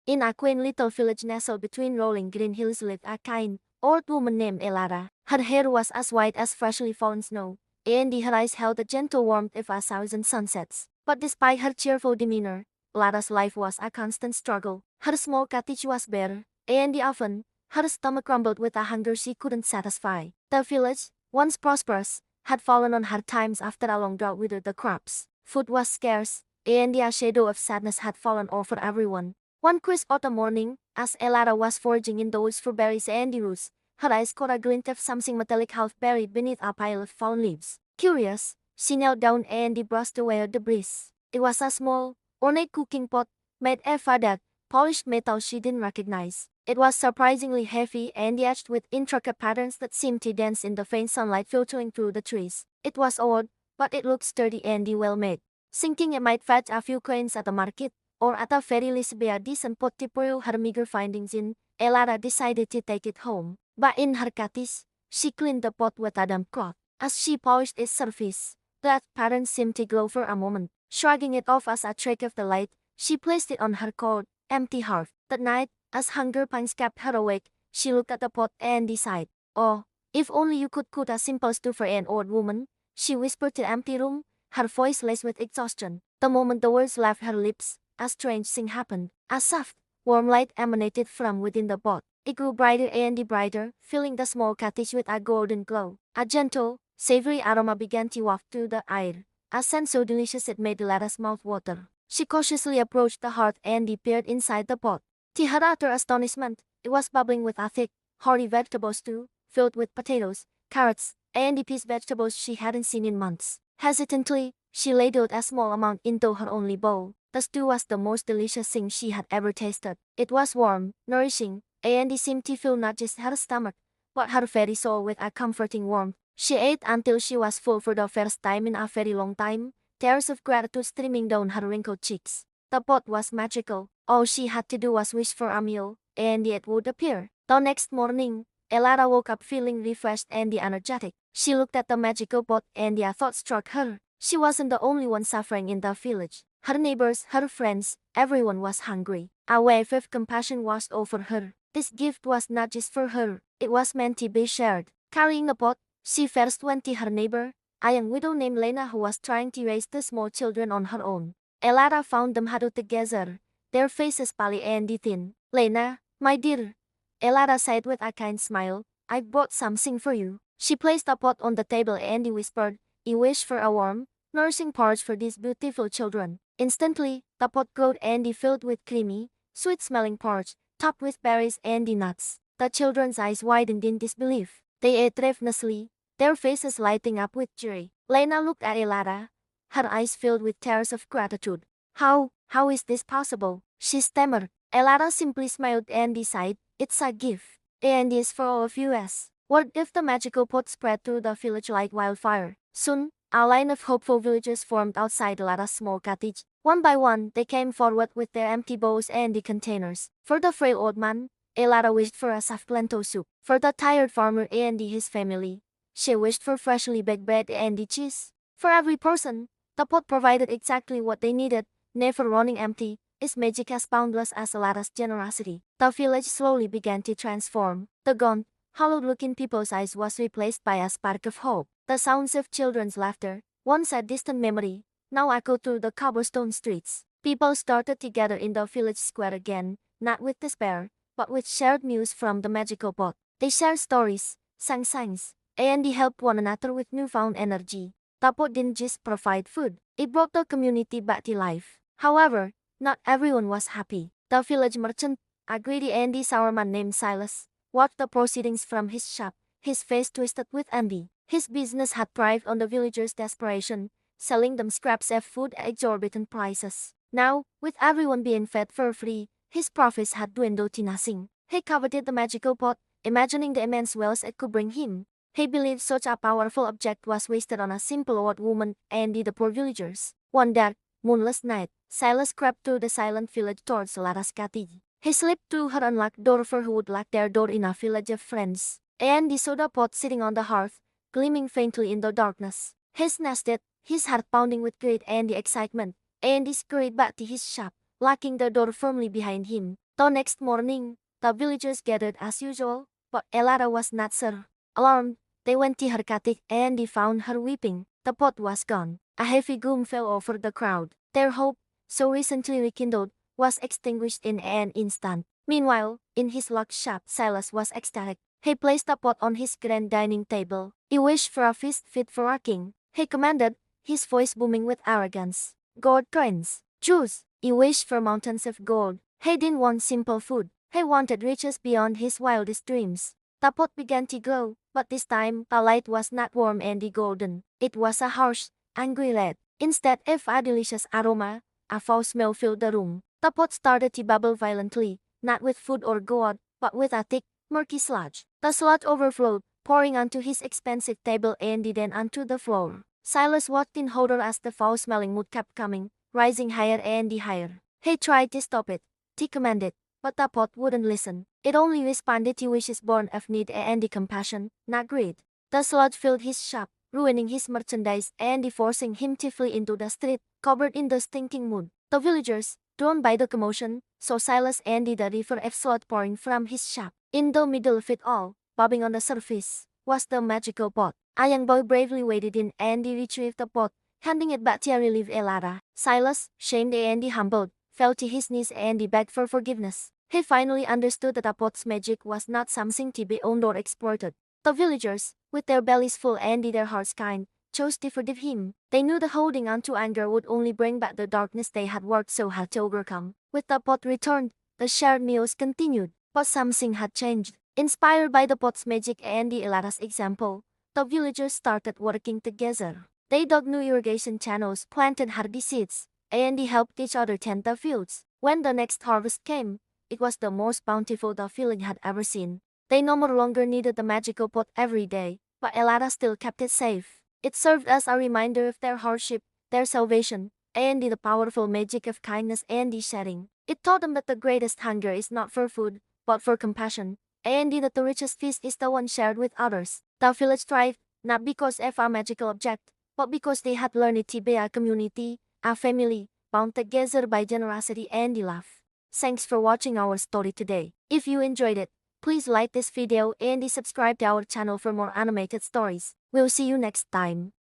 In a quaint little village nestled between rolling green hills lived a kind, old woman named Elara. Her hair was as white as freshly fallen snow, and her eyes held the gentle warmth of a thousand sunsets. But despite her cheerful demeanor, Elara's life was a constant struggle. Her small cottage was bare, and often, her stomach grumbled with a hunger she couldn't satisfy. The village, once prosperous, had fallen on hard times after a long drought withered the crops. Food was scarce, and a shadow of sadness had fallen over everyone. One crisp autumn morning, as Elara was foraging indoors for berries and roots, her eyes caught a glint of something metallic half buried beneath a pile of fallen leaves. Curious, she knelt down and brushed away the breeze. It was a small, ornate cooking pot, made of that polished metal she didn't recognize. It was surprisingly heavy and etched with intricate patterns that seemed to dance in the faint sunlight filtering through the trees. It was odd, but it looked sturdy and well made. Thinking it might fetch a few coins at the market, or at the very least be a decent pot to pour her meager findings in, Elara decided to take it home. But in her cottage, she cleaned the pot with a damp cloth. As she polished its surface, that pattern seemed to glow for a moment. Shrugging it off as a trick of the light, she placed it on her cold, empty hearth. That night, as hunger pangs kept her awake, she looked at the pot and sighed. Oh, if only you could cook a simple stew for an old woman, she whispered to the empty room, her voice laced with exhaustion. The moment the words left her lips, a strange thing happened. A soft, warm light emanated from within the pot. It grew brighter and brighter, filling the small cottage with a golden glow. A gentle, savory aroma began to waft through the air, a scent so delicious it made Elara's mouth water. She cautiously approached the hearth and peered inside the pot. To her utter astonishment, it was bubbling with a thick, hearty vegetable stew, filled with potatoes, carrots, and peas vegetables she hadn't seen in months. Hesitantly, she ladled a small amount into her only bowl. The stew was the most delicious thing she had ever tasted. It was warm, nourishing, and it seemed to fill not just her stomach, but her very soul with a comforting warmth. She ate until she was full for the first time in a very long time, tears of gratitude streaming down her wrinkled cheeks. The pot was magical. All she had to do was wish for a meal, and it would appear. The next morning, Elara woke up feeling refreshed and energetic. She looked at the magical pot and a thought struck her. She wasn't the only one suffering in the village. Her neighbors, her friends, everyone was hungry. A wave of compassion washed over her. This gift was not just for her, it was meant to be shared. Carrying the pot, she first went to her neighbor, a young widow named Lena who was trying to raise the small children on her own. Elara found them huddled together, their faces pale and thin. Lena, my dear, Elara said with a kind smile, I brought something for you. She placed the pot on the table and whispered, I wish for a warm, nourishing porridge for these beautiful children. Instantly, the pot glowed and filled with creamy, sweet-smelling porridge, topped with berries and nuts. The children's eyes widened in disbelief. They ate ravenously, their faces lighting up with joy. Lena looked at Elara, her eyes filled with tears of gratitude. How is this possible? She stammered. Elara simply smiled and sighed, it's a gift. And is for all of us. Word of the magical pot spread through the village like wildfire. Soon, a line of hopeful villagers formed outside Elara's small cottage. One by one, they came forward with their empty bowls and containers. For the frail old man, Elara wished for a soft lentil soup. For the tired farmer and his family, she wished for freshly baked bread and cheese. For every person, the pot provided exactly what they needed, never running empty. Its magic as boundless as Elara's generosity. The village slowly began to transform. The gaunt, hollow look in people's eyes was replaced by a spark of hope. The sounds of children's laughter, once a distant memory, now echoed through the cobblestone streets. People started to gather in the village square again, not with despair, but with shared news from the magical pot. They shared stories, sang songs, and they helped one another with newfound energy. The pot didn't just provide food, it brought the community back to life. However, not everyone was happy. The village merchant, a greedy and sour man named Silas, watched the proceedings from his shop, his face twisted with envy. His business had thrived on the villagers' desperation, selling them scraps of food at exorbitant prices. Now, with everyone being fed for free, his profits had dwindled to nothing. He coveted the magical pot, imagining the immense wealth it could bring him. He believed such a powerful object was wasted on a simple old woman and the poor villagers. One dark, moonless night, Silas crept through the silent village towards Lara's cottage. He slipped through her unlocked door for who would lock their door in a village of friends. And he saw the pot sitting on the hearth, gleaming faintly in the darkness. He snatched it, his heart pounding with great and excitement, and he scurried back to his shop, locking the door firmly behind him. The next morning, the villagers gathered as usual, but Elara was not sure. Alarmed, they went to her cottage and they found her weeping. The pot was gone. A heavy gloom fell over the crowd. Their hope, so recently rekindled, was extinguished in an instant. Meanwhile, in his locked shop, Silas was ecstatic. He placed the pot on his grand dining table. He wished for a feast fit for a king. He commanded, his voice booming with arrogance. Gold coins, juice. He wished for mountains of gold. He didn't want simple food. He wanted riches beyond his wildest dreams. The pot began to glow, but this time the light was not warm and golden. It was a harsh, angry red. Instead of a delicious aroma, a foul smell filled the room. The pot started to bubble violently, not with food or gold, but with a thick, murky sludge. The sludge overflowed, pouring onto his expensive table and then onto the floor. Silas watched in horror as the foul-smelling mood kept coming, rising higher and higher. He tried to stop it. He commanded, but the pot wouldn't listen. It only responded to wishes born of need and compassion, not greed. The sludge filled his shop, ruining his merchandise and forcing him to flee into the street, covered in the stinking mud. The villagers, drawn by the commotion, saw Silas and the river of sludge pouring from his shop. In the middle of it all, bobbing on the surface, was the magical pot. A young boy bravely waded in and retrieved the pot, handing it back to a relieved Elara. Silas, shamed and humbled, fell to his knees and begged for forgiveness. He finally understood that the pot's magic was not something to be owned or exploited. The villagers, with their bellies full and their hearts kind, chose to forgive him. They knew that holding on to anger would only bring back the darkness they had worked so hard to overcome. With the pot returned, the shared meals continued, but something had changed. Inspired by the pot's magic and the Elara's example, the villagers started working together. They dug new irrigation channels, planted hardy seeds, and they helped each other tend the fields. When the next harvest came, it was the most bountiful the village had ever seen. They no longer needed the magical pot every day, but Elara still kept it safe. It served as a reminder of their hardship, their salvation, and the powerful magic of kindness and sharing. It taught them that the greatest hunger is not for food, but for compassion, and that the richest feast is the one shared with others. The village thrived, not because of a magical object, but because they had learned to be a community, a family, bound together by generosity and love. Thanks for watching our story today. If you enjoyed it, please like this video and subscribe to our channel for more animated stories. We'll see you next time.